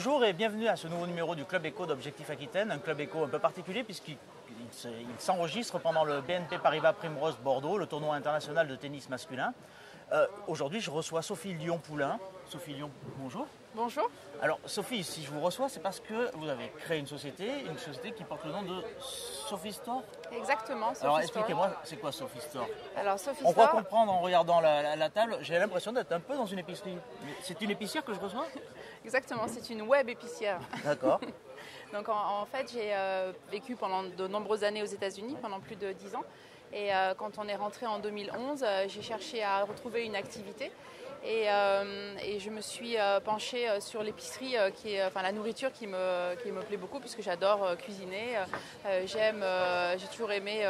Bonjour et bienvenue à ce nouveau numéro du Club Éco d'Objectif Aquitaine, un club éco un peu particulier puisqu'il s'enregistre pendant le BNP Paribas Primrose Bordeaux, le tournoi international de tennis masculin. Aujourd'hui, je reçois Sophie Lyon-Poulain. Sophie Lyon, bonjour. Bonjour. Alors Sophie, si je vous reçois, c'est parce que vous avez créé une société qui porte le nom de Sophie Store. Exactement, Sophie Alors Store. expliquez-moi, c'est quoi Sophie Store? Alors Sophie On croit Store, comprendre en regardant la table, j'ai l'impression d'être un peu dans une épicerie. Mais c'est une épicière que je reçois? exactement, c'est une web épicière. D'accord. Donc en fait, j'ai vécu pendant de nombreuses années aux États-Unis, pendant plus de 10 ans. Et quand on est rentré en 2011, j'ai cherché à retrouver une activité. Et je me suis penchée sur l'épicerie, la nourriture qui me plaît beaucoup puisque j'adore cuisiner. J'ai toujours aimé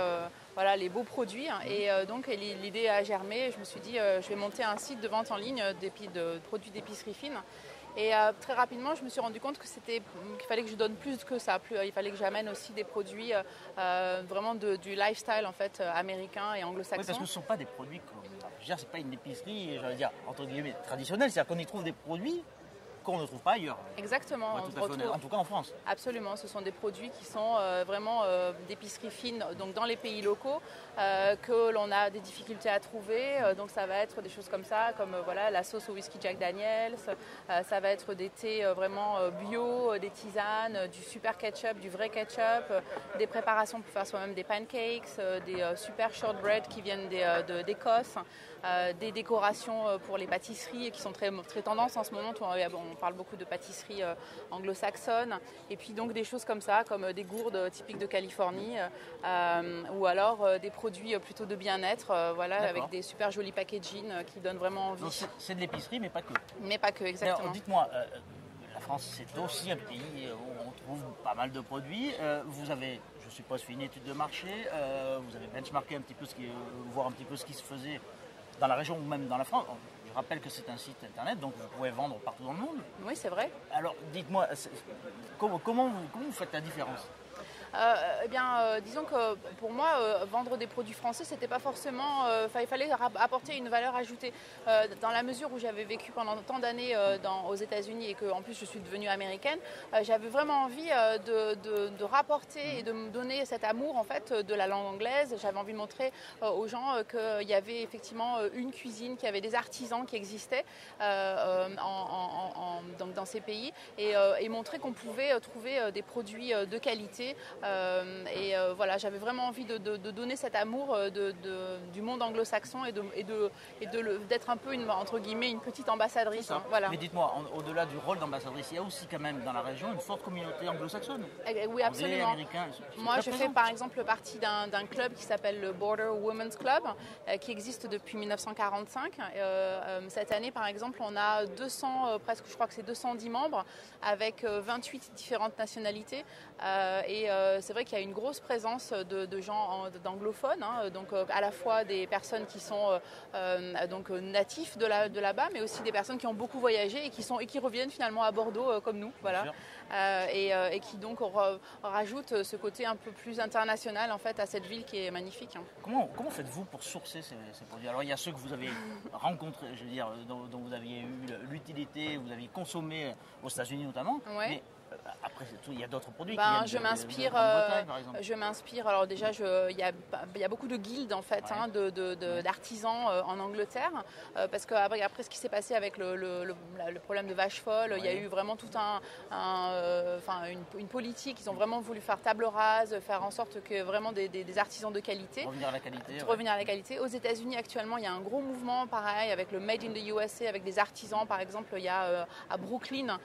les beaux produits. Et donc l'idée a germé. Je me suis dit, je vais monter un site de vente en ligne de produits d'épicerie fine. Et très rapidement, je me suis rendu compte qu'il fallait que je donne plus que ça. Il fallait que j'amène aussi des produits vraiment du lifestyle en fait, américain et anglo-saxon. Oui, parce que ce ne sont pas des produits comme... Je veux dire, c'est pas une épicerie, j'allais dire, entre guillemets, traditionnelle. C'est-à-dire qu'on y trouve des produits qu'on ne trouve pas ailleurs. Exactement. En tout cas en France. Absolument. Ce sont des produits qui sont vraiment d'épicerie fine, donc dans les pays locaux, que l'on a des difficultés à trouver. Donc ça va être des choses comme ça, comme la sauce au whisky Jack Daniels. Ça va être des thés vraiment bio, des tisanes, du super ketchup, du vrai ketchup, des préparations pour faire soi-même des pancakes, des super shortbread qui viennent d'Écosse. Des décorations pour les pâtisseries qui sont très, très tendance en ce moment. On parle beaucoup de pâtisseries anglo-saxonnes. Et puis donc des choses comme ça, comme des gourdes typiques de Californie ou alors des produits plutôt de bien-être, avec des super jolis packaging qui donnent vraiment envie. Donc c'est de l'épicerie, mais pas que. Mais pas que, exactement. Alors, dites-moi, la France, c'est aussi un pays où on trouve pas mal de produits. Vous avez, je suppose, fait une étude de marché. Vous avez benchmarké un petit peu voir un petit peu ce qui se faisait dans la région ou même dans la France. Je rappelle que c'est un site internet, donc vous pouvez vendre partout dans le monde. Oui, c'est vrai. Alors, dites-moi, comment vous faites la différence? Disons que pour moi, vendre des produits français, c'était pas forcément. Il fallait apporter une valeur ajoutée. Dans la mesure où j'avais vécu pendant tant d'années aux États-Unis et qu'en plus je suis devenue américaine, j'avais vraiment envie de rapporter et de me donner cet amour en fait de la langue anglaise. J'avais envie de montrer aux gens qu'il y avait effectivement une cuisine, qu'il y avait des artisans qui existaient donc dans ces pays et montrer qu'on pouvait trouver des produits de qualité. J'avais vraiment envie de donner cet amour du monde anglo-saxon et d'être un peu entre guillemets une petite ambassadrice. Mais dites-moi, au-delà du rôle d'ambassadrice, il y a aussi quand même dans la région une forte communauté anglo-saxonne. Oui, absolument. Anglais, américain, moi, je fais par exemple partie d'un club qui s'appelle le Border Women's Club, qui existe depuis 1945. Cette année, par exemple, on a 200, presque, je crois que c'est 210 membres, avec 28 différentes nationalités. C'est vrai qu'il y a une grosse présence de gens d'anglophones, donc à la fois des personnes qui sont natifs de là-bas, mais aussi des personnes qui ont beaucoup voyagé et qui reviennent finalement à Bordeaux comme nous, et qui donc rajoutent ce côté un peu plus international en fait à cette ville qui est magnifique. Comment faites-vous pour sourcer ces produits? Alors il y a ceux que vous avez rencontrés, je veux dire, dont vous aviez eu l'utilité, vous aviez consommé aux États-Unis notamment. Ouais. Mais après, il y a d'autres produits je m'inspire. Alors déjà, il y a beaucoup de guildes en fait, d'artisans en Angleterre, parce que après ce qui s'est passé avec le problème de vache folle, il y a eu vraiment toute une politique. Ils ont vraiment voulu faire table rase, faire en sorte que vraiment des artisans de qualité. Revenir à la qualité. Aux États-Unis actuellement, il y a un gros mouvement pareil avec le Made in the USA, avec des artisans. Par exemple, il y a à Brooklyn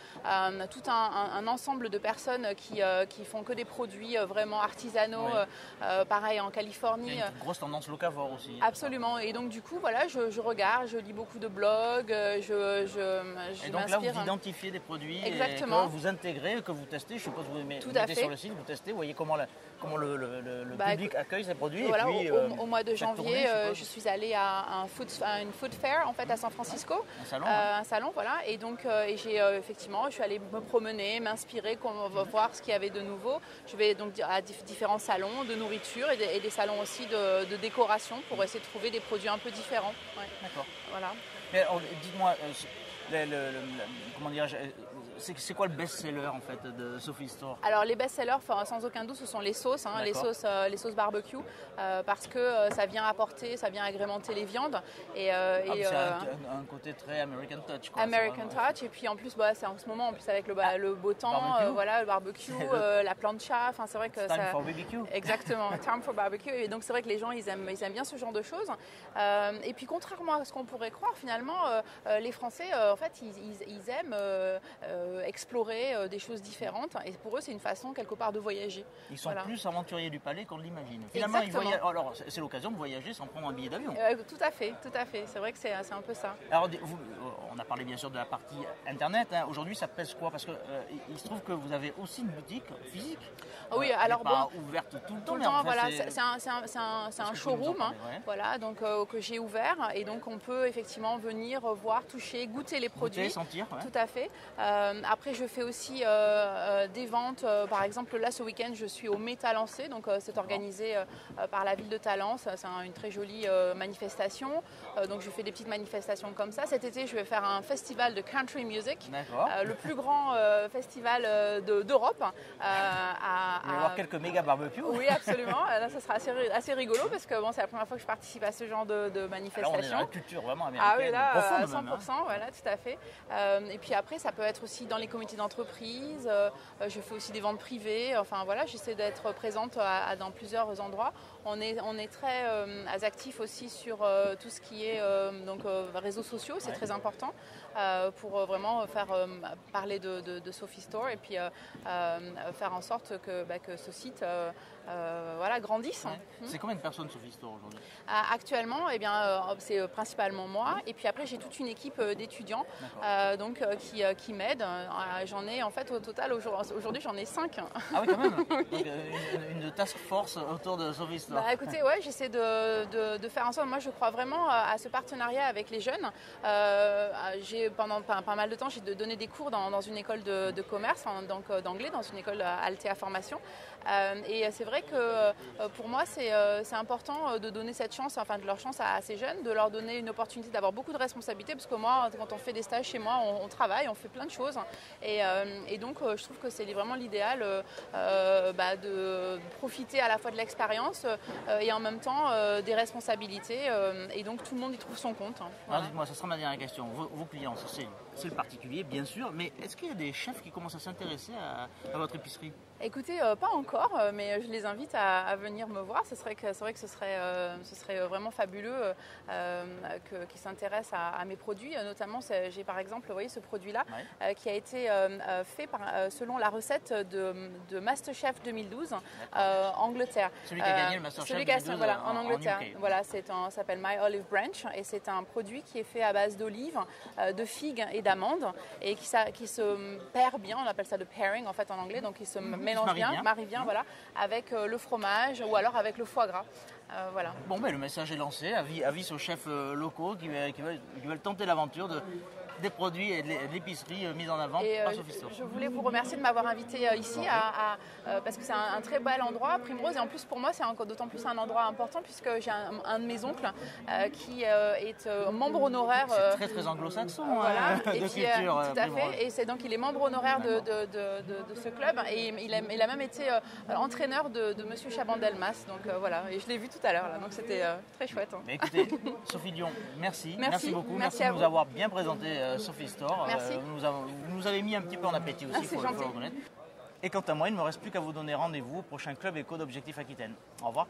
tout un ensemble de personnes qui font que des produits vraiment artisanaux, pareil en Californie. Il y a une grosse tendance locavore aussi. Absolument, et donc du coup, je regarde, je lis beaucoup de blogs, je Et donc là, vous identifiez des produits que vous intégrez, que vous testez, je suppose que vous mettez sur le site, vous testez, vous voyez comment le public accueille ces produits. Voilà, et puis, au mois de janvier, je suis allée à une food fair en fait à San Francisco. Un salon, voilà. Et donc j'ai effectivement, je suis allée me promener, m'inspirer, on va voir ce qu'il y avait de nouveau. Je vais donc à différents salons de nourriture et des salons aussi de décoration pour essayer de trouver des produits un peu différents. Ouais. D'accord. Voilà. Mais dites-moi, comment dirais-je, c'est quoi le best-seller en fait de Sophie Store? Alors les best-sellers, sans aucun doute, ce sont les sauces, les sauces barbecue, parce que ça vient agrémenter les viandes. C'est un côté très American touch. Quoi. American touch, et puis en plus, c'est en ce moment, en plus avec le beau temps, le barbecue, la plancha. Enfin, c'est vrai que time for barbecue. Exactement, time for barbecue. Et donc c'est vrai que les gens, ils aiment bien ce genre de choses. Et puis contrairement à ce qu'on pourrait croire, finalement, les Français, en fait, ils aiment explorer des choses différentes. Et pour eux, c'est une façon quelque part de voyager. Ils sont plus aventuriers du palais qu'on l'imagine. Finalement, alors c'est l'occasion de voyager sans prendre un billet d'avion. Tout à fait. C'est vrai que c'est un peu ça. Alors, on a parlé bien sûr de la partie internet. Aujourd'hui, ça pèse quoi? Parce que il se trouve que vous avez aussi une boutique physique. Oui, alors pas ouverte tout le temps. Voilà, c'est un showroom, voilà, donc que j'ai ouvert, et donc on peut effectivement venir voir, toucher, goûter les produits, sentir. Ouais. Tout à fait. Après, je fais aussi des ventes. Par exemple, là, ce week-end, je suis au Métalancé, donc c'est organisé par la ville de Talence. C'est une très jolie manifestation. Donc, je fais des petites manifestations comme ça. Cet été, je vais faire un festival de country music, le plus grand festival d'Europe. Il va y avoir quelques méga barbecues. Oui, absolument. Là, ça sera assez rigolo parce que c'est la première fois que je participe à ce genre de manifestation. Alors, on est dans la culture vraiment américaine. Ah oui, là, profonde, 100%, voilà, tout à fait. Et puis après, ça peut être aussi dans les comités d'entreprise. Je fais aussi des ventes privées. Enfin voilà, j'essaie d'être présente dans plusieurs endroits. On est très actifs aussi sur tout ce qui est réseaux sociaux. C'est très important pour vraiment faire parler de Sophie Store, et puis faire en sorte que ce site grandisse. Ouais. C'est combien de personnes Sophie Store aujourd'hui? Actuellement, c'est principalement moi, et puis après j'ai toute une équipe d'étudiants qui m'aident. J'en ai en fait au total aujourd'hui j'en ai 5. Ah oui, quand même. Oui. Donc, une task force autour de Sophie Store. Écoutez, j'essaie de faire en sorte. Moi, je crois vraiment à ce partenariat avec les jeunes. Pendant pas mal de temps, j'ai donné des cours dans une école de commerce, d'anglais, dans une école Altea Formation. Et c'est vrai que pour moi, c'est important de donner cette chance, de leur chance à ces jeunes, de leur donner une opportunité d'avoir beaucoup de responsabilités, parce que moi, quand on fait des stages chez moi, on travaille, on fait plein de choses. Et donc, je trouve que c'est vraiment l'idéal de profiter à la fois de l'expérience et en même temps des responsabilités. Et donc, tout le monde y trouve son compte. Alors, dites-moi, ça sera ma dernière question. Vos clients, c'est le particulier, bien sûr, mais est-ce qu'il y a des chefs qui commencent à s'intéresser à votre épicerie? Écoutez, pas encore, mais je les invite à venir me voir. C'est vrai que ce serait vraiment fabuleux qu'ils s'intéressent à mes produits. Notamment, j'ai par exemple, vous voyez, ce produit-là qui a été fait selon la recette de Masterchef 2012 Angleterre. Celui qui a gagné le Masterchef 2012 en Angleterre. UK. Voilà, ça s'appelle My Olive Branch, et c'est un produit qui est fait à base d'olives, de figues et d'amandes, et qui se paire bien. On appelle ça le pairing en fait en anglais, donc il se marie bien, voilà, avec le fromage ou alors avec le foie gras. Voilà. Bon, le message est lancé. Avis aux chefs locaux qui veulent tenter l'aventure des produits et de l'épicerie mise en avant par Sophie Store. Je voulais vous remercier de m'avoir invité ici parce que c'est un très bel endroit, Primrose, et en plus pour moi c'est d'autant plus un endroit important puisque j'ai un de mes oncles qui est membre honoraire. C'est très très anglo-saxon de culture. Tout à fait, et il est membre honoraire de ce club, et il a même été entraîneur de Monsieur Chabandelmas, donc voilà, et je l'ai vu tout à l'heure là, donc c'était très chouette. Mais écoutez, Sophie Dion, merci beaucoup, merci de nous avoir bien présenté Sophie Store. Merci. Vous nous avez mis un petit peu en appétit aussi, il faut le reconnaître. Et quant à moi, il ne me reste plus qu'à vous donner rendez-vous au prochain Club Éco d'Objectif Aquitaine. Au revoir.